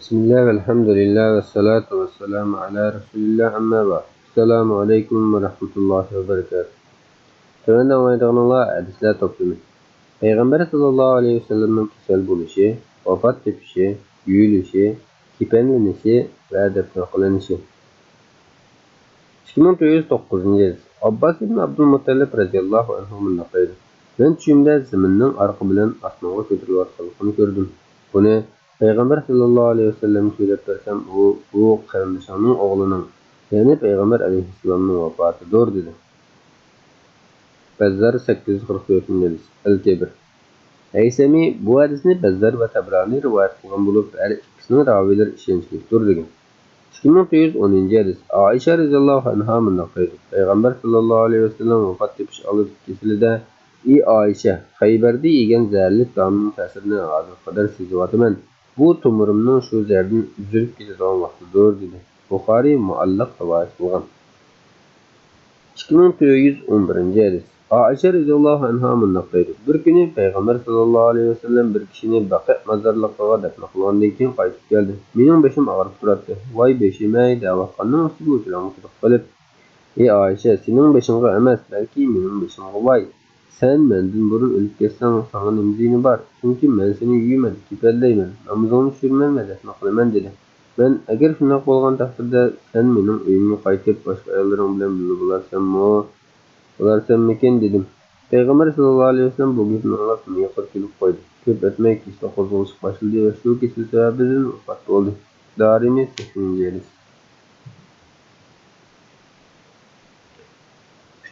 Bismillah, velhamdülillah, ve salatu ve selamu ala Resulillah, amma ba'd. Selamu aleyküm ve rahmetullahi ve berekatuhu. Tövende oynadığınızla hadisler toplumu. Peygamber sallallahu aleyhi ve sellem'in kesel buluşu, vefat tepişi, yüyülüşü, kipenlenişi ve defne kılınışı. 2909 yıl. Abbas ibn Abdülmuttalib radiyallahu anhu'nun nakaydı. Ben tüşümde ziminin arka bilen asmağa kötülüvatkalıkını gördüm. Bunu Peygamber sallallahu aleyhi ve sellem söylep versem bu kardeşanın oğlunun, yani Peygamber aleyhisselamın vefatı doğru dedi. Bezzar 844 yıl. El-Kebir. Heysemi bu hadisini Bezzar ve Tabrani rivayet kılgan bulup her ikisinin raviler işençliktir degan. 2910 hadis. Aisha radhiyallohu anha mundoq dedi. Peygamber sallallohu alayhi vasallam vafot tepish olib kesilida: "Ey Aisha, Xaybarda yegan zarlik damning ta'sirini hozir qadar sezyapman. Bu tomirimning shu zardan uzilib ketadigan vaqtidir" dedi. Buxoriy muallaq rivoyat qilgan. 2911 hadis. Aisha radhiyallohu anha mundoq dedi. Bir kuni Peygamber sallallohu alayhi vasallam bir kishini Baqi mazarligiga dafn qilgandan keyin qaytib keldi. Mening beshim og'rib turibdi. Voy beshim-ey deyotganning ustiga o'tirib qolib, "Ey Aisha, sening beshingga emas, balki mening beshimga voy. Sen mendan burun o'lib ketsang, sana nima ziyni bor? Chunki men seni yuyman, kipallayman, namozingni tushirman va dafn qilaman" dedi. Men agar shunday bo'lgan taqdirda sen mening uyimga qaytib boshqa ayollaring bilan birga bo'larsanmikin dedim. Peygamber sallallohu alayhi vasallam bu gapni anglab miyqib kulib qo'ydi. Ko'p o'tmay kishda qo'zg'alish boshladi va shu kasal sababidan vafot bo'ldi. Darimi 8.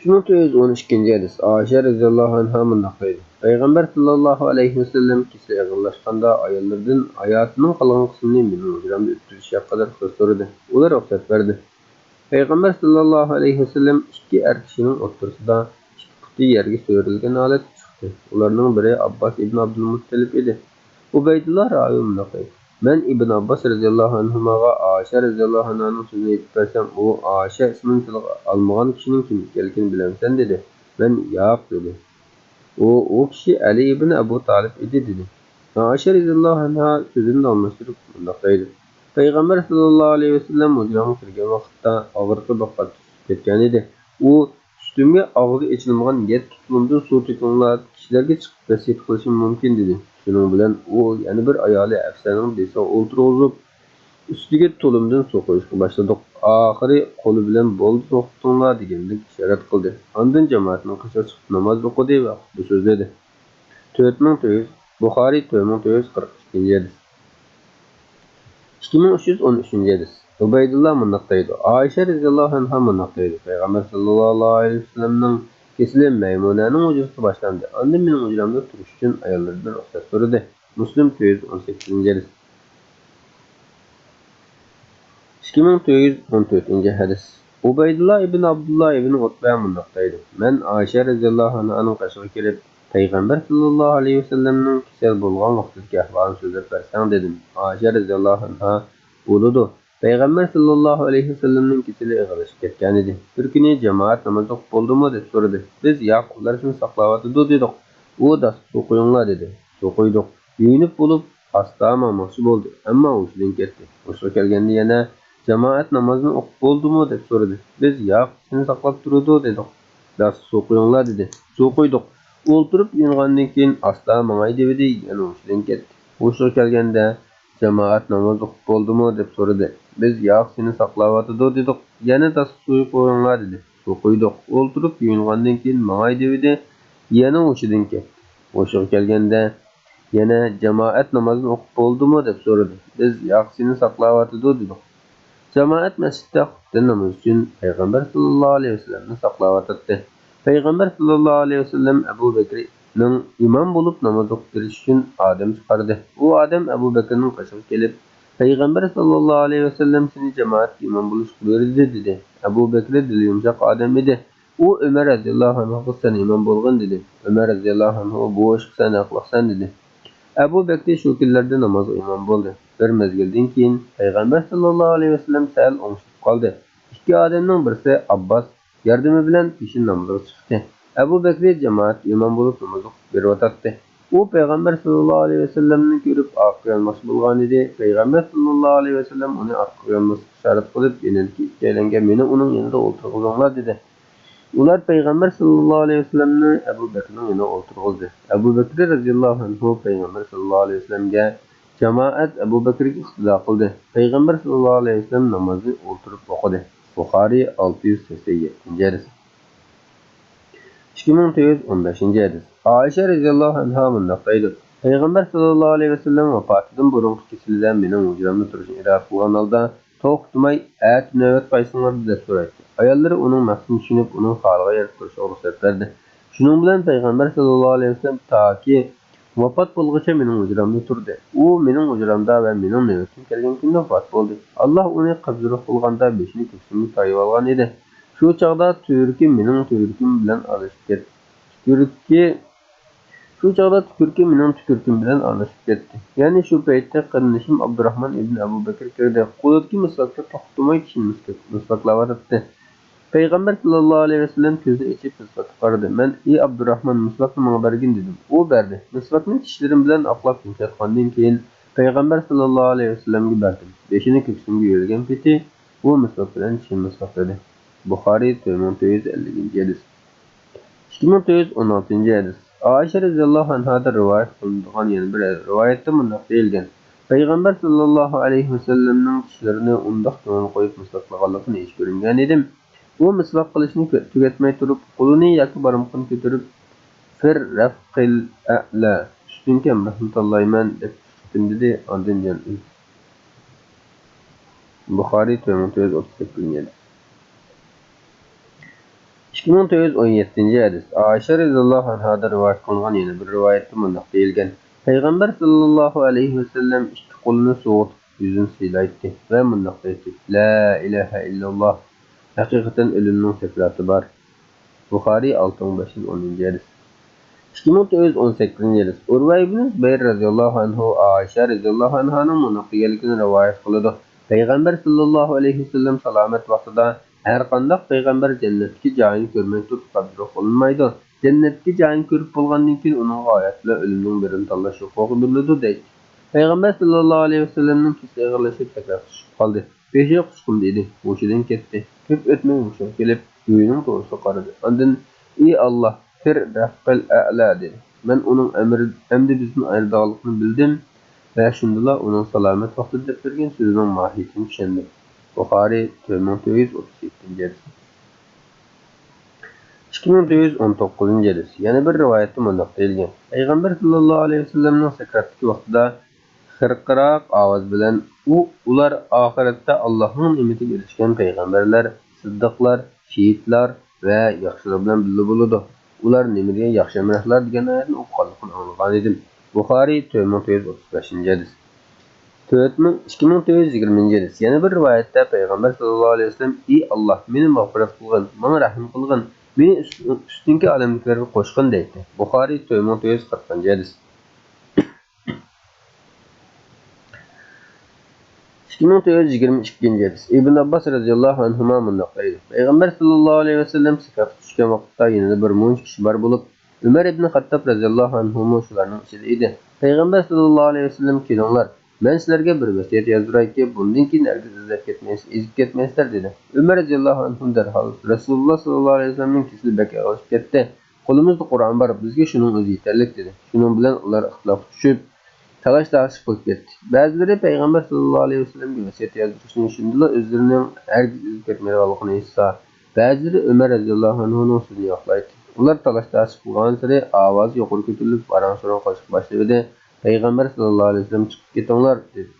3912 hadis. Aisha radhiyallohu anha mundoq dedi. Peygamber sallallohu alayhi vasallam kasal og'irlashganda ayollardan hayotining qolgan qismini mening hujramda o'tkazishga qadar so'radi. Ular ruxsat berdi. Peygamber sallallohu alayhi vasallam ikki er kishining o'rtasida ikki puti yerga so'rilgan holat chiqdi. Ularning biri Abbas ibn Abdulmuttalib edi. Ubaydullah ravi mundoq dedi. Men Ibn Abbas radhiyallohu anhuga Aisha radhiyallohu anhaning so'zini aytib bersam, u Aisha ismini tilga olmagan kishining kim ekanligini bilamsan dedi. Men yo'q dedi. O kishi Ali ibn Abu Talib edi dedi. Aisha radhiyallohu anha so'zini davomlashtirib mundoq dedi. Peygamber sallallohu alayhi vasallam hujramga kirgan vaqtda og'riqi boqqa ketgan edi. U ustimga og'zi ichilmagan 7 tutumdan suv to'kinglar, kishilarga chiqib vasiyat qilishim mumkin dedi. Shuning bilan u yana bir ayoli Afsaning besiga o'ltirg'izib, ustiga to'limdan suv qo'yishga boshladik. Oxiri qo'li bilan bo'ldi to'xtinglar degandek ishorat qildi. Ondan jamoatning qishiga chiqib namoz o'qidi va xutba so'zladi. 4400 Buxoriy 4442 hadis. 2313 hadis. Ubaydullah mundoq deydi. Aisha radhiyallohu anha mundoq deydi. Peygamber sallallohu alayhi vasallamning kesili Maymunaning hujrasi boshlandi. Ondan mening hujramda turish uchun ayollardan ruxsat so'radi. Muslim 218 hadis. 2914 hadis. Ubaydullah ibn Abdullah ibn Utba mundoq deydi. Men Aisha radhiyallohu anhaning qashiga kelib, Peygamber sallallohu alayhi vasallamning kasal bo'lgan vaqtdagi ahvolini so'zlab bersang dedim. Aisha radhiyallohu anha bo'ludi. Peygamber sallallohu alayhi vasallamning kasali og'irlashib ketgan edi. Bir kuni jamoat namoz o'qib bo'ldimi deb so'radi. Biz yo'q, ular shuni saqlayotdi dedik. U da suv qo'yinglar dedi. Suv qo'ydik. Yuyinib bo'lib asta mamoqchi bo'ldi, ammo hushidan ketdi. Hushiga kelganda yana jamoat namozini o'qib bo'ldimi deb so'radi. Biz yo'q, seni saqlab turdi dedik. Da suv qo'yinglar dedi. Suv qo'ydik. O'ltirib yungandan keyin asta mangay dedi, yana hushidan ketdi. Hushiga kelganda jamoat namoz o'qib bo'ldimi deb so'radi. Biz yo'q, seni saqlayotdi dedik. Yana da suv qo'yinglar dedi. Suv qo'ydik. O'ltirib yungandan keyin mangay dedi, yana hushidan ketdi. Hushiga kelganda yana jamoat namozini o'qib bo'ldimi deb so'radi. Biz yo'q, seni saqlayotdi dedik. Jamoat masjidda xutba namoz uchun Peygamber sallallohu alayhi vasallamni saqlayotdi. Peygamber sallallohu alayhi vasallam Abu Bakrning imom bo'lib namoz o'qib berish uchun odam chiqardi. U odam Abu Bakrning qashiga kelib, Peygamber sallallohu alayhi vasallam seni jamoat imom bo'lishga buyurdi dedi. Abu Bakr dil yumshoq odam edi. U Umar radhiyallohu anhu sen imom bo'lgin dedi. Umar radhiyallohu anhu bu ishni sen aqlaqsan dedi. Abu Bakr shu kunlarda namoz imom bo'ldi. Bir mezgildan keyin Peygamber sallallohu alayhi vasallam sal o'ngishib qoldi. Ikki odamning birisi Abbas yordami bilan peshin namoziga chiqdi. Abu Bakr jamoat imom bo'lib namoz o'qib berayotdi. U Peygamber sallallahu aleyhi ve sellemni görüp arka yanması bulgan idi. Peygamber sallallahu aleyhi ve sellem onu arka yanması işaret kılıp yenilki ikkelenge meni onun yanında oturğuzanlar dedi. Ular Peygamber sallallahu aleyhi ve sellemni Ebu Bekir'in yanına oturğuzdu. Ebu Bekir radıyallahu anhu Peygamber sallallahu aleyhi ve sellemge cemaat Ebu Bekir'e iktida kıldı. Peygamber sallallahu aleyhi ve sellem namazı oturup okudu. Bukhari 687. hadis. 2415. hadis. Ayşe radıyallahu anha mındaqdaydı. Peygamber sallallahu aleyhi ve sellem vafatıdan burunqi kesilden mening hujramda turishni irad qilgan holda to'xtamay at navbat qaysinglar deb so'raydi. Ayolları onun maqsadini tushunib, uning holiga yarab turishga ruxsat berdi. Shuning bilan Peygamber sallallahu aleyhi ve sellem taki vafot bo'lguncha mening hujramda turdi. U mening hujramda va mening navbatim kelgan kunda vafot bo'ldi. Alloh uni qabzroq qilganda beshini ko'ksimga tayib olgan edi. Shu chaqda tükürki mening tükürkim bilan aralashib ketdi. Tükürki mening tükürkim bilan aralashib ketdi. Ya'ni shu paytda qarinishim Abdurrahman ibn Abu Bakr kirdi. Qo'lidagi misvakka to'xtamay kishini misvaklavatdi. Peygamber sallallahu aleyhi ve sellem ko'zni ichib misvakka qaradi. Men "Ey Abdurrahman, misvakni menga bergin" dedim. U berdi. Misvakni tishlarim bilan aqlab yumshatgandan keyin Peygamber sallallahu aleyhi ve sellemga berdim. Beshini ko'ksimga yo'yilgan peti u misvak bilan tishini misvakladi. Bukhari 450. hadis. 2416. hadis. Ayşe radhiyallohu anhadan rivoyat qilingan yana bir rivoyatda bunday deyilgan. Peygamber sallallahu aleyhi ve sellemning tishlarini undaq to'g'ri qo'yib misvaklaganligini hech ko'rmagan edim. U misvak qilishni tugatmay turib, qo'lini yoki barmoqini ko'tarib "Fir rafqil a'la" "Ustingam rahmatullayman" deb dedi. Ondan keyin Bukhari 438. 2417. hadis. Ayşe radhiyallohu anhadan rivoyat qilingan yana bir rivoyatda bunday deyilgan. Peygamber sallallahu aleyhi ve sellem ikki qo'lini so'g'itib, yuzini siylaydi va bunday dedi: "La ilaha illalloh. Haqiqatan ölümning sakrati bor." Bukhari 6510. hadis. 2418. hadis. Urva ibn Zubayr radhiyallohu anhu Ayşe radhiyallohu anhaning bunday deganligini rivoyat qiladi. Peygamber sallallahu aleyhi ve sellem salomat vaqtida her qandaq peygamber cennetki joyini ko'rmay turib qabri qo'yilmaydi. Cennetki joyini ko'rib bo'lgandan keyin uning g'oyat bilan o'limning birini tanlash huquqi beriladi deydi. Peygamber sallallahu aleyhi ve sellemning kisi og'irlashib takror tushib qoldi. Beshi qushqim dedi. Hushidan ketdi. Ko'p o'tmay hushi kelib, uyining to'g'risi qaradi. Ondan "Ey Alloh, fir rafqil a'la" dedi. Men uning emri bizni ayirdiganligini bildim ve shundala uning salomat vaqtida deb bergan so'zining mohiyatini tushundim. Bukhari 437. hadis. 2419. hadis. Yana bir rivoyatda bunday deyilgan. Peygamber sallallahu aleyhi ve sellemning sakratdagi vaqtida xirqiroq ovoz bilan ular oxiratda Allohning ne'matiga erishgan payg'ambarlar, siddiqlar, shahidlar va yaxshilar bilan birga bo'ladi. Ular nimaga yaxshi amallar degan oyatni o'qiganligini anglagan edim. Buxoriy 435. hadis. 2420. hadis. Yana bir rivoyatda Peygamber sallallahu aleyhi ve sellem: "Ey Allah, meni mag'firat qilgin, menga rahim qilgin, meni ustinki olamliklarga qo'shgin" deydi. Buxoriy 440. hadis. 2422. hadis. İbn Abbas radhiyallohu anhuma bunday deydi. Peygamber sallallahu aleyhi ve sellem sakrat tushgan vaqtda yana bir munch kishi bor bo'lib, Umar ibn Xattob radhiyallohu anhu shularning ichida edi. Peygamber sallallahu aleyhi ve sellem kelinglar, men sizlarga bir vasiyat yozdirayki, bundan keyin hargiz ezib ketmaysizlar dedi. Umar radhiyallohu anhu darhol Rasululloh sallallahu aleyhi ve sellemning kisli baka olib ketdi. Qo'limizda Qur'on bor, bizga shuning o'zi yetarli dedi. Shuning bilan ular ixtilof tushib talash tartışib qo'yib ketdi. Ba'zilari Peygamber sallallahu aleyhi ve sellemga vasiyat yozdirishni shundalar o'zlarining hargiz ezib ketmaydiganligini aytsa, ba'zilari Umar radhiyallohu anhuning so'zini yoqlaydi. Ular talash tartışib qilgan sari ovoz yuqori ko'tarilib, baran-so'ron qilishga boshladi. Peygamber sallallahu aleyhi ve sellem chiqib ketinglar dedi.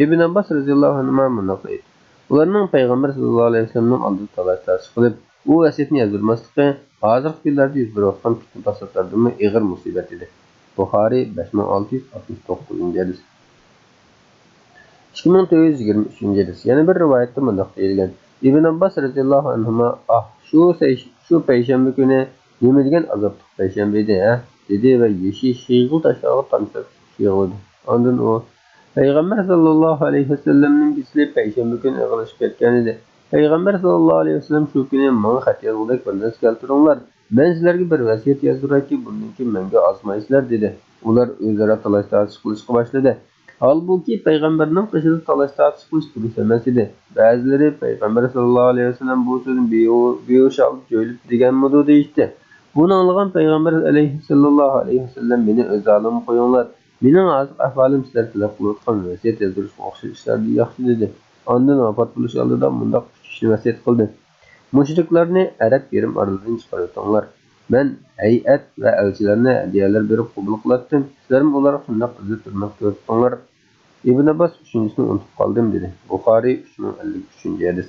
Ibn Abbas radhiyallohu anhu bunday deydi. Ularning Peygamber sallallahu aleyhi ve sellemning oldida talash tartışib qilib, u vasiyatni yozdirmasligi hozirgi kunlarda yuz berayotgan fitna fasodlardan ig'ir musibat edi. Bukhari 5669. hadis. 2423. hadis. Yana bir rivoyatda bunday deyilgan. Ibn Abbas radhiyallohu anhuma shu payshanba kuni nima degan azobli payshanba edi, dedi va yeshi shig'il tashlog'i tamsab yig'ladi. Ondan u Peygamber sallallahu aleyhi ve sellemning kisli payshanba kuni ig'ilishib ketgan edi. Peygamber sallallahu aleyhi ve sellem shu kuni menga xat yozgudek bir narsa keltiringlar. "Men sizlarga bir vasiyat yozdirayki, bundan keyin menga osmaysizlar" dedi. Ular o'zaro talash-tartishib qilishga boshladi. Holbuki payg'ambarning qishida talash-tartish qilish durust emas edi. Ba'zilari payg'ambar sallallohu alayhi vasallam bu so'zni behush jo'ylib deganmidi deyishdi. Buni anglagan payg'ambar sallallohu alayhi vasallam meni o'z olim qo'yinglar. Mening hozir ahvolim sizlar talab qilayotgan vasiyat yozdirishga o'xshash ishlarni yaxshi dedi. Ondan vafot bo'lish oldida bundoq uch ishni vasiyat qildi. Mushriklarni Arab yerim oralidan chiqartinglar. Men hay'at va elchilarni hadiyalar berib qabul qilatdim. Sizlar ularga shundoq qilib turmak ko'rsatinglar. Ibn Abbas uchinchisini unutib qoldim dedi. Buxoriy 3053 hadis.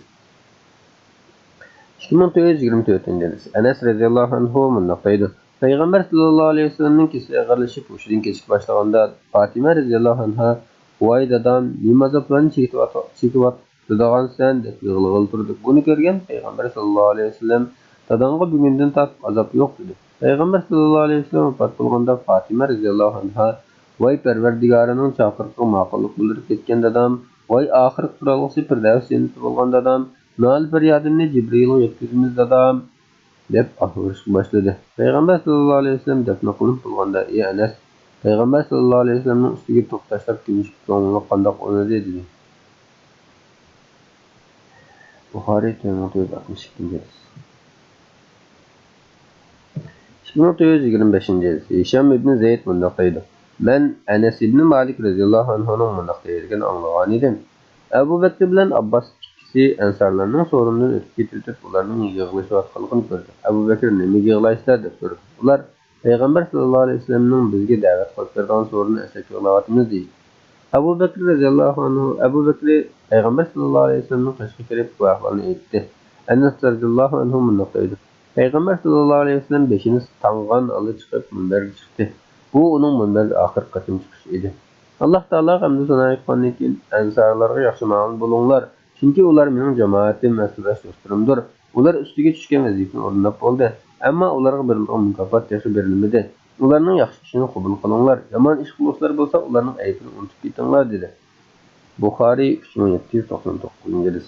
2424 hadis. Anas radhiyallohu anhu mundoq deydi. Payg'ambar sallallohu alayhi vasallamning kesali og'irlashib hushidan kechib boshlaganda Fatima radhiyallohu anha "Voy dadam, nima azoblarni chekyapsan" deb yig'lag'il turdi. Buni ko'rgan payg'ambar sallallohu alayhi vasallam "Dadangga bugundan tortib azob yo'q" dedi. Payg'ambar sallallohu alayhi vasallam vafot bo'lganda Fatima radhiyallohu anha "Voy Parvardigorining chaqiriqqa ma'qullik bildirib ketgan dadam, voy oxir turalg'isi Firdavs jannati bo'lgan dadam, nol faryodimni Jibrilga yetkazamiz dadam" deb ahvorishga boshladi. Payg'ambar sallallohu alayhi vasallam dafn qilinib bo'lganda "Ey Anas, payg'ambar sallallohu alayhi vasallamning ustiga to'p tashlab kumush ko'ngli qandoq o'ynadi" dedi. Buxoriy 462. 1925. Hisham ibn Zayd mundoq deydi. Men Anas ibn Malik radhiyallohu anhuning mundoq deyilganini anglagan edim. Abu Bakr bilan Abbos ikkisi ansarlarning so'rinidan o'tib ketib, ularning yig'ilishayotganligini ko'rdi. Abu Bakr "Nimaga yig'laysizlar?" deb so'radi. Ular payg'ambar sallallohu alayhi vasallamning bizga da'vat qilib bergan so'rini eslab yig'layapmiz deydi. Abu Bakr payg'ambar sallallohu alayhi vasallamning qishga kirib bu ahvolni aytdi. Anas radhiyallohu anhu mundoq deydi. Payg'ambar sallallohu alayhi vasallam beshini tangan oldi chiqib minbarga chiqdi. Bu uning minbarga oxirgi qatim chiqishi edi. Alloh taolo hamda sanoy aytgandan keyin ansarlarga yaxshi ma'lum bo'linglar, chunki ular mening jamoatim va sirdosh do'stlarimdir. Ular ustiga tushgan vazifani o'rnab bo'ldi, ammo ularga berilgan mukofot yaxshi berilmadi. Ularning yaxshi ishini qabul qilinglar, yomon ish qiluvchilar bo'lsa ularning aybini unutib ketinglar dedi. Buxoriy 3799.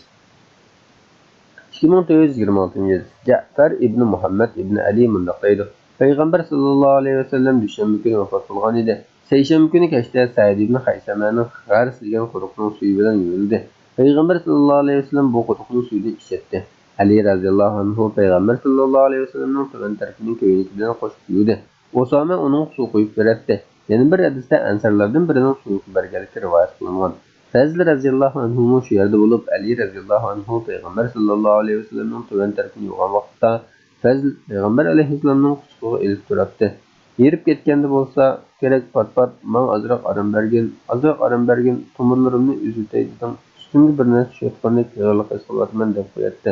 2426. Ja'far ibn Muhammad ibn Ali mundoq deydi. Payg'ambar sallallohu alayhi vasallam dushanba kuni vafot qilgan edi. Seshanba kuni kechda Sa'id ibn Haysamaning g'ars degan quruqning suvi bilan yuvildi. Payg'ambar sallallohu alayhi vasallam bu quruqning suyini ichdi. Ali radhiyallohu anhu payg'ambar sallallohu alayhi vasallamning tuban tarafining ko'ylagi bilan qo'shib yuvdi. Osama uning suv quyib berdi. Yana bir hadisda ansarlardan birining suv berganligi rivoyat qilingan. Fazl radhiyallohu anhu shu yerda bo'lib, Ali radhiyallohu anhu payg'ambar sallallohu alayhi vasallamning tuban tarafini yuvgan vaqtda Fazl payg'ambar alayhissalomning quchog'iga ilib turibdi. Yerib ketganda bo'lsa kerak pat-pat "Men ozroq aram bergin, tomirlarimni uzitay" dedim. Ustimga bir narsa tushayotgandek yig'liq his qilyapman deb qo'yatdi.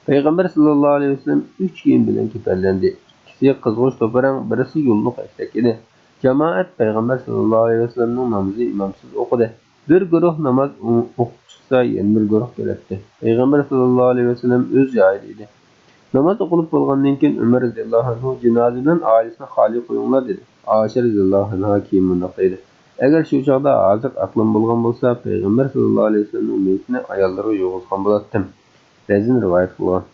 Payg'ambar sallallohu alayhi vasallam 3 kiyim bilan kepanlandi. Ikkisi qizg'ish to'parang, birisi yo'lliq ashtak edi. Jamoat payg'ambar sallallohu alayhi vasallamning namozini imomsiz o'qidi. Bir guruh namoz o'qib chiqsa, yana bir guruh kelatdi. Payg'ambar sallallohu alayhi vasallam o'z joyida edi. Namoz o'qilib bo'lgandan keyin Umar radhiyallohu anhu janozadan oilasini xoli qo'yinglar dedi. Oysha radhiyallohu anha keyin mundoq dedi. Agar shu chog'da hozir aqlim bo'lgan bo'lsa, payg'ambar sallallohu alayhi vasallamning meyitini ayollarga yo'g'izgan bo'lardim. Razin rivoyat qilgan.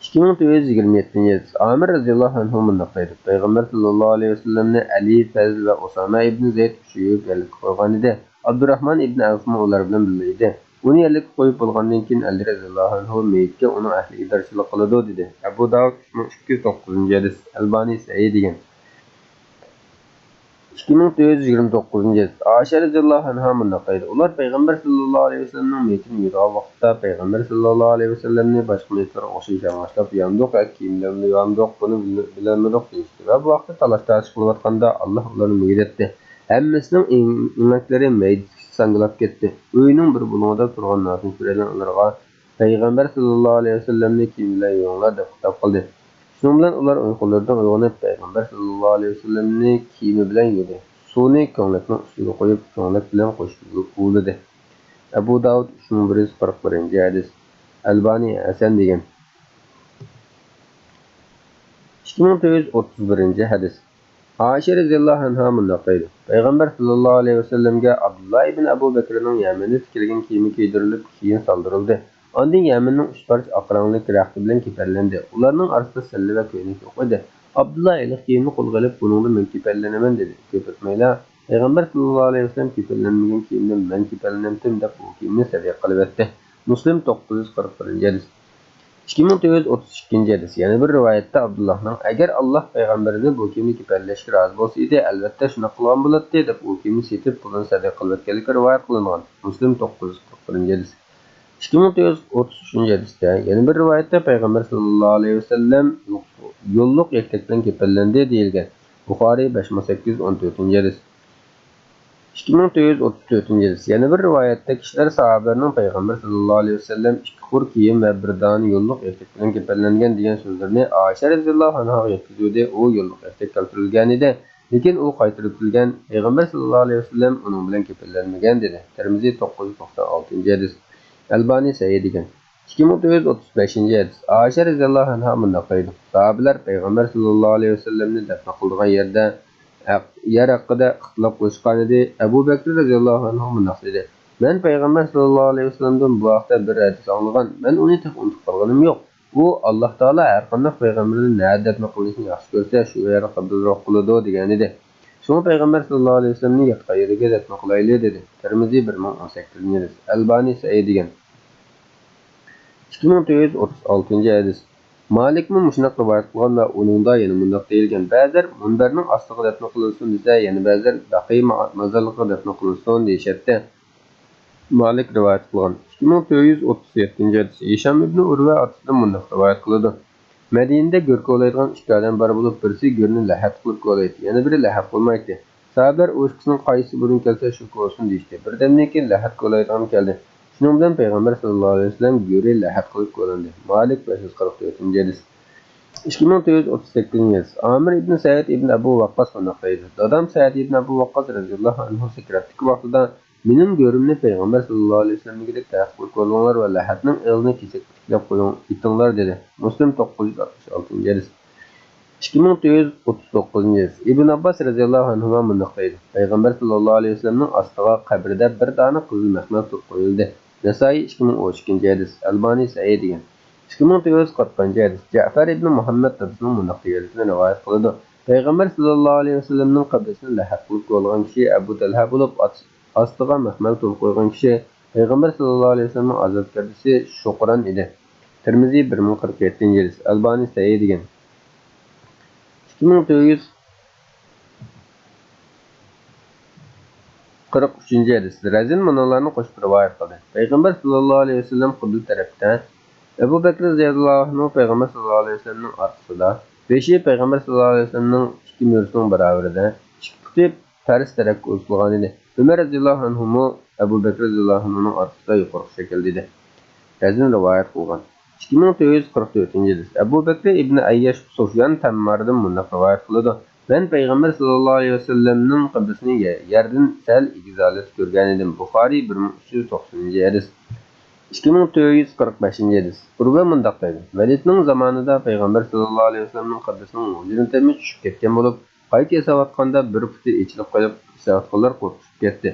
2427. Amir radhiyallohu anhu mundoq deydi. Payg'ambar sallallohu alayhi vasallamni Ali, Fazl va Usama ibn Zayd uchib yerlik qo'ygan edi. Abdurrahman ibn Avf ular bilan birga edi. Uni yerlik qo'yib bo'lgandan keyin Ali radhiyallohu anhu meyitga uning ahliga darslik qiladi dedi. Abu Dawud 3209 hadis. Albani sahih degan. 2429. Oysha radhiyallohu anha mundoq deydi. Ular payg'ambar sallallohu alayhi vasallamning meyitini yurgan vaqtda payg'ambar sallallohu alayhi vasallamni boshqa meyitlarga o'xshash yanglashib yandoq kiyimlarni yandoq buni bilmadoq deyishdi. Va bu vaqtda talash-tartish qilayotganda Alloh ularni meyitdi. Hammasining imaklari mayda sanglab ketdi. Uyning bir bo'lmada turgan natin suradan ularga payg'ambar sallallohu alayhi vasallamni kiyimlar yonglar deb xitob qildi. Shunun bilan ular uyqulardan uyg'onib payg'ambar sallallohu alayhi vasallamni kiyimi bilan yuvdi. Suvni ko'nglakning ustiga qo'yib, ko'nglak bilan qo'shib uvladi. Abu Dawud 3141 hadis. Albani Hasan degan. 2431 hadis. Oysha radhiyallohu anha mundoq deydi. Payg'ambar sallallohu alayhi vasallamga Abdullah ibn Abu Bakrning Yamandan tikilgan kiyimi kiydirilib, keyin soldirildi. Ondan Yaminning 3 parcha oq rangli raxti bilan kepallendi. Ularning orasida silla va ko'ylak yo'q edi. Abdullah iliq kiyimni qo'lga olib, buningda men kepallanaman dedi. Ko'p o'tmayla Payg'ambar sallallohu alayhi vasallam kepallanmagan kiyimni men kepallandim deb u kiyimni sadiq qilib etdi. Muslim 941-hadis. 2932-hadis. Yana bir rivoyatda Abdullahning agar Alloh payg'ambarini bu kiyimni kepallashga rozi bo'lsa edi, albatta shuni qilgan bo'ladi deb u kiyimni setib pulini sadiq qilib etganligi rivoyat qilingan. Muslim 941-hadis. 2933-hadisda yana bir rivoyatda payg'ambar sallallohu alayhi vasallam yo'lliq yaktak bilan kepallandi deyilgan. Buxoriy 5814-hadis. 2934-hadis. Yana bir rivoyatda kishilar sahobalarning payg'ambar sallallohu alayhi vasallam ikki qur kiyim va bir dona yo'lliq yaktak bilan kepallangan degan so'zlarni Oysha radhiyallohu anha yetkazdi. U yo'lliq yaktak keltirilgan edi, lekin u qaytarilgan. Payg'ambar sallallohu alayhi vasallam uning bilan kepallanmagan dedi. Tirmiziy 996-hadis. Albani Sahiy degan. 2935-hadis. Oysha radhiyallohu anha bunday deydi. Sahobalar payg'ambar sallallohu alayhi vasallamni dafn qildigan yerda yer haqida ixtilof qilishgan edi. Abu Bakr radhiyallohu anhu bunday dedi. Men payg'ambar sallallohu alayhi vasallamdan bu haqda bir hadis anglagan. Men uni unutib qolganim yo'q. U Alloh taolo har qanday payg'ambarning dafn qilishini yaxshi ko'rsa, shu yerda qabulroq qiladi degan edi. Şunu Peygamber sallallahu aleyhi ve sellem'nin yatqa yeriga dafn qilayli dedi. Tirmiziy 1018-hadis. Albani Sahiy degan. 2936-hadis. Malikmi mushunaq rivoyat qilgan va uningda yana mundaq deyilgan. Ba'zilar munbarning ostiga dafn qilinsin desa, yana ba'zilar Baqiy mazarligiga dafn qilinsin deyishatdi. Malik rivoyat qilgan. 2937-hadis. Hisham ibn Urva otasidan mundaq rivoyat qiladi. Madinada go'r ko'laydigan ikki odam bor bo'lib, birisi go'rni lahad qilib ko'laydi, yana biri lahad qilmaydi. Sahobalar u ikkisining qaysi burun kelsa shu ko'rsin deydi. Birdamdan keyin lahad ko'laydigan keldi. Shuning bilan payg'ambar sallallohu alayhi vasallam go'ri lahad qilib ko'landi. Malik 544-hadis. 2938-hadis. Amir ibn Said ibn Abu Waqqas qanaqaydi? Dadam Said ibn Abu Waqqas radhiyallohu anhu sekratlik vaqtida mening go'rimni payg'ambar sallallohu alayhi vasallamga taqdir qilganlar va lahadning elini kesaklab qo'ying, itinglar dedi. Muslim 966-hadis. 2939-hadis. Ibn Abbas radhiyallohu anhu bunday deydi. Payg'ambar sallallohu alayhi vasallamning ostiga qabrida bir dona qizil mahmad qo'yildi. Nasoiy 2012-hadis. Albani Sahiy degan. 2940-hadis. Ja'far ibn Muhammad dadasining bunday deganini rivoyat qiladi. Payg'ambar sallallohu alayhi vasallamning qabrisini lahad qilib qo'ygan kishi Abu Talha bo'lib, ostiga mahmal qo'ygan kishi payg'ambar sallallohu alayhi vasallamning azobkardisi Shuqran edi. Tirmiziy 1047-hadis. Albani Sahiy degan. 2943-hadis. Razin munolarni qo'shib rivoyat qildi. Payg'ambar sallallohu alayhi vasallam qibla tarafdan Abu Bakr radhiyallohu anhu payg'ambar sallallohu alayhi vasallamning orqasida, beshi payg'ambar sallallohu alayhi vasallamning ikki mo'risining barobarida, ikki faris tarafga o'zilgan edi. Umar radhiyallohu anhu Abu Bakr radhiyallohu anhuning orqasida yuqori shaklda edi. Razin rivoyat qilgan. 2944-hadis. Abu Bakr ibn Ayyash Sufyan Tammardan bunday rivoyat qiladi. Men payg'ambar sallallohu alayhi vasallamning qiblasini yerdan sal izolat ko'rgan edim. Buxoriy 1390-hadis. 2945-hadis. Urva bunday deydi. Validning zamonida payg'ambar sallallohu alayhi vasallamning qiblasining o'zidan tushib ketgan bo'lib, qayta yasayotganda bir puti ichilib qolib, yasayotganlar qo'rqib ketdi.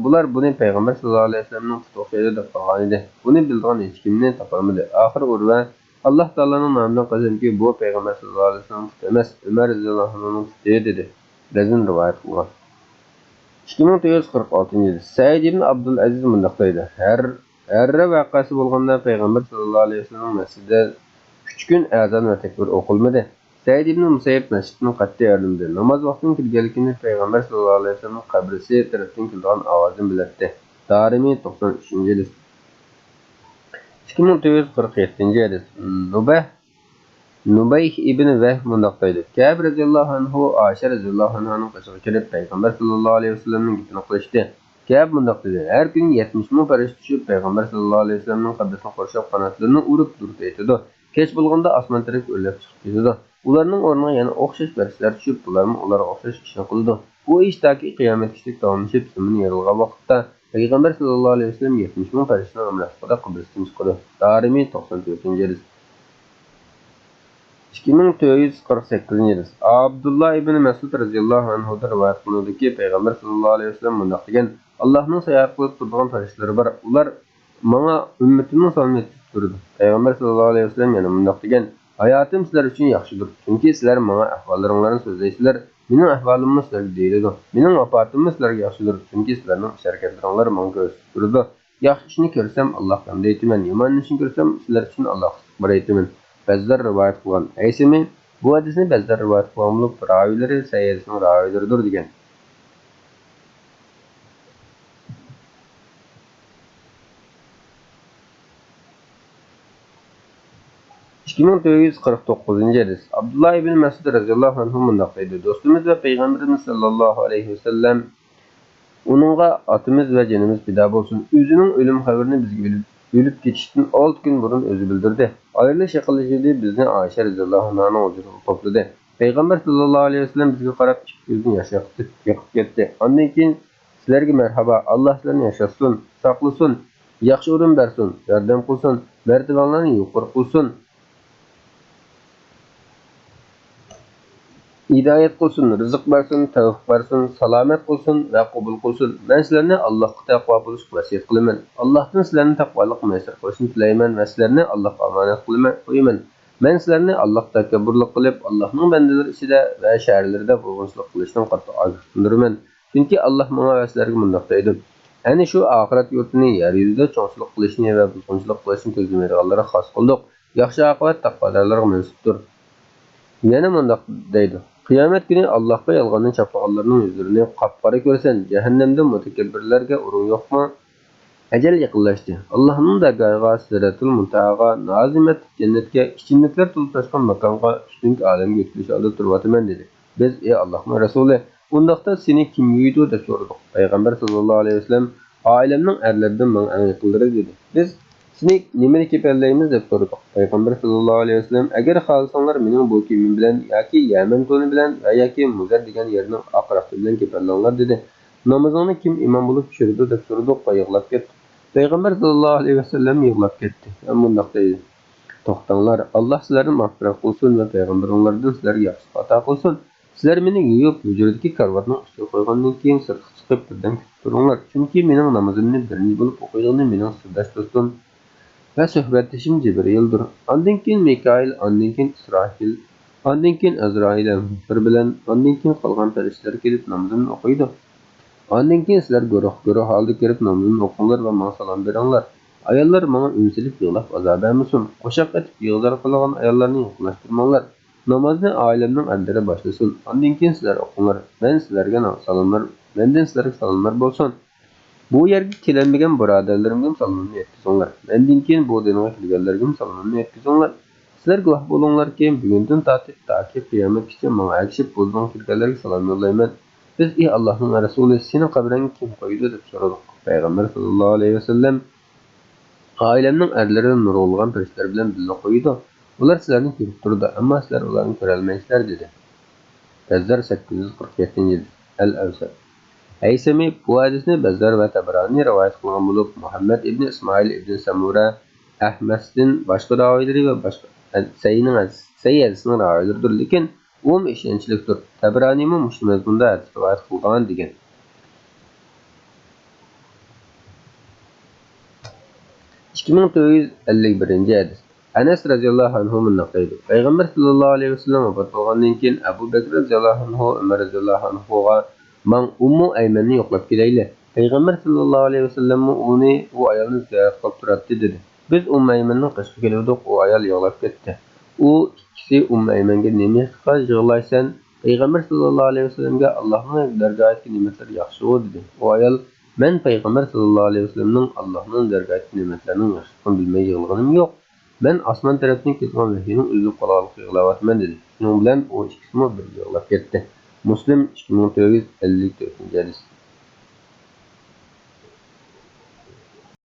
Bular buni payg'ambar sallallohu alayhi vasallamning puti o'xshaydi deb qolgan edi. Buni bilgan hech kimni topolmadi. Oxir Urva Alloh taolaning nomidan qasamki, bu payg'ambar sallallohu alayhi vasallam puti emas, Umar radhiyallohu anhuning puti dedi. Razin rivoyat qilgan. 2946-hadis. Said ibn Abdul Aziz bunday deydi. Harra vaqasi bo'lganda payg'ambar sallallohu alayhi vasallam masjidida 3 kun azon va takbir o'qilmadi. Said ibn Musayyib masjidning qat'iy yordamida namoz vaqtining kirganligini payg'ambar sallallohu alayhi vasallam qabrisi tarafdan kelgan ovozini bildirdi. Darimi 93-hadis. 2947-hadis. Nubayh ibn Vahb bunday deydi. Ka'b radhiyallohu anhu Oysha radhiyallohu anhaning qashiga kelib payg'ambar sallallohu alayhi vasallamning gapini qilishdi. Ka'b bunday dedi. Har kun 70 ming farishta tushib payg'ambar sallallohu alayhi vasallamning qabrisini qurshab qanotlarini urib durib aytadi. Kech bo'lganda osmon taraf o'rlab chiqib ketadi. Ularning o'rniga yana o'xshash farishtalar tushib, ularga o'xshash ishni qiladi. Bu ish toki qiyomatgacha davomlashib, zamin yorilgan vaqtda payg'ambar sallallohu alayhi vasallam 70 ming farishtaning amrasida qabrisidan chiqadi. Darimi 94-hadis. 2948-hadis. Abdullah ibn Mas'ud radhiyallohu anhu rivoyat qilinadiki, payg'ambar sallallohu alayhi vasallam bunday degan: Allohning sayohat qilib turgan farishtalari bor. Ular Manga ümmetimning sonini yetib turdi. Payg'ambar sallallohu alayhi vasallam yana bundoq degan: "Hayotim sizlar uchun yaxshidir. Chunki sizlar menga ahvollaringlarni so'zlaysizlar. Mening ahvolimni sizlarga deyiladi. Mening vafotimni sizlarga yaxshidir. Chunki sizlarning ish-harakatlaringlar menga ko'rsatib turadi. Yaxshi ishni ko'rsam Allohga hamd aytaman, yomon ishni ko'rsam sizlar uchun Allohga shukr aytaman." Ba'zilar rivoyat qilgan. Aysimi bu hadisni ba'zilar rivoyat qilgan bo'lib, raviylari Sayyidning raviylaridir degan. 2449 hadis. Abdullah ibn Mas'ud radhiyallohu anhu mundaq deydi: "Do'stimiz va payg'ambarimiz sallallohu alayhi vasallam uningga atimiz va jinimiz fido bo'lsin. O'zining o'lim xabarini bizga o'lib ketishdan 6 kun burun o'zi bildirdi. Ayrilish yaqinlashdi, bizni Oysha radhiyallohu anhaning huzuriga to'pladi. Payg'ambar sallallohu alayhi vasallam bizga qarab ikki ko'zini yosh yoqib ketdi. Ondan keyin sizlarga marhaba, Alloh sizlarni yashatsin, saqlasin, yaxshi o'rin bersin, yordam qilsin, martabanlarni yuqori qilsin. Hidayet qilsin, rizq bersin, tavfiq bersin, salomat qilsin va qabul qilsin. Men sizlarni Allohga taqvo bo'lishga vasiyat qilaman. Allohdan sizlarni taqvolik nasib qilishni tilayman va sizlarni Allohga omonat qo'yaman. Men sizlarni Alloh takabburlik qilib, Allohning bandalari ichida va shaharlarda bo'lg'inchilik qilishdan qattiq ogohlantiraman. Chunki Alloh menga va sizlarga bundoq deydi: "Ani shu oxirat yurtini yer yuzida cho'ngchilik qilishni va buzg'unchilik qilishni ko'zlamaydiganlarga xos qildik. Yaxshi oqibat taqvodorlarga mansubdir." Yana mundaq deydi: "Qiyomet günü Allah'a yalganını çapağanlarının yüzlerini qapqara görsen, cehennemde mutakabbirlerge urun yok mu? Ecel yakınlaştı. Allah'ın da gayga Sidratul Muntahaga, nazimet cennetke, içinlikler tulup taşkan makamga, üstünlük alem götürüş aldı turvatımen" dedi. Biz, ey Allah'ın Resulü, undaqda seni kim yuydu da sorduk. Peygamber sallallahu aleyhi ve sellem, ailemnin erlerden bana en yakınları dedi. Biz, "Seni nimeni keperleyimiz" deb sorduk. Payg'ambar sallallohu alayhi vasallam: "Agar xohlasanlar mening bu kiyimim bilan yoki Yaman to'ni bilan va yoki Muzar degan yerning aqraqi bilan keperlanglar" dedi. "Namozingni kim imom bo'lib tushirdi" deb so'radik va yig'lab ketdi. Payg'ambar sallallohu alayhi vasallam yig'lab ketdi. Va bundoq dedi: "To'xtanglar, Alloh sizlarni mag'firat qilsin va payg'ambaringlardan sizlarga yaxshilik ato qilsin. Sizlar meni yuyib, hujradagi karvatning ustiga qo'ygandan keyin sirtqa chiqib birdan kutib turinglar. Chunki mening namozimni birinchi bo'lib o'qiydigan mening sirdosh do'stim ve suhbatdashim Cibril'dir. Ondan keyin Mikail, ondan keyin Israfil, ondan keyin Azrail bir bilan, ondan keyin qolgan farishtalar kelib namozimni o'qiydi. Ondan keyin sizlar guruh holda kirib namozimni o'qinglar va menga salom beringlar. Ayollar menga unsilib yig'lab azob bermasin. Qo'shaq etib yig'lar qilgan ayollarni yaqinlashtirmanglar. Namozni oilamning andiri boshlasin. Ondan keyin sizlar o'qinglar. Men sizlarga salomlar, mendan sizlarga salomlar bo'lsin. Bu yerga kelinmagan birodarlarimga salomni yetkazinglar. Mendan keyin bu dinga kelganlarga salomni yetkazinglar. Sizlar guvoh bo'linglarki, bugundan tortib toki qiyomatgacha menga ergashib bo'lgan kelganlarga salom yo'llayman. Biz, ey Allohning Rasuli, seni qabrangga kim qo'ydi deb so'radik. Payg'ambar sallallohu alayhi vasallam: "Oilamning erlari nurg'ulg'an farishtalar bilan birga qo'ydi. Ular sizlarni ko'rib turdi, ammo sizlar ularni ko'ra olmaysizlar" dedi. Bazzar 847. Al-Awsat. Haysami bu hadisni Bazzar va Tabarani rivoyat qilgan bo'lib, Muhammad ibn Ismoil ibn Samura, Ahmaddan boshqa raviylari va boshqa Sayyidning raviylaridir, lekin u ishonchlidir. Tabarani mushtum mazmunda hadis rivoyat qilgan degan. 2451 hadis. Anas radhiyallohu anhu mundoq deydi: Payg'ambar sallallohu alayhi vasallam vafot bo'lgandan keyin Abu Bakr radhiyallohu anhu, Umar radhiyallohu anhuga "Man Ummu Aymanni yo'qlab kelayli. Payg'ambar sallallohu alayhi vasallam u ayolni ziyorat qilib turadi" dedi. Biz Ummu Aymanning qishga keldik, u ayol yig'lab ketdi. U ikkisi Ummu Aymanga "Nima yig'laysan?" Payg'ambar sallallohu alayhi vasallamga "Allohning dargohidagi ne'matlar yaxshi-ku" dedi. U ayol: "Men payg'ambar sallallohu alayhi vasallamning Allohning dargohidagi ne'matlarining yaxshiligini bilmay yig'laganim yo'q. Men osmon tarafdan kelgan vahiyning uzilib qolganligini yig'layapman" dedi. Shuning bilan u ikkisimi bir yig'lab ketdi. Muslim 2454 hadis.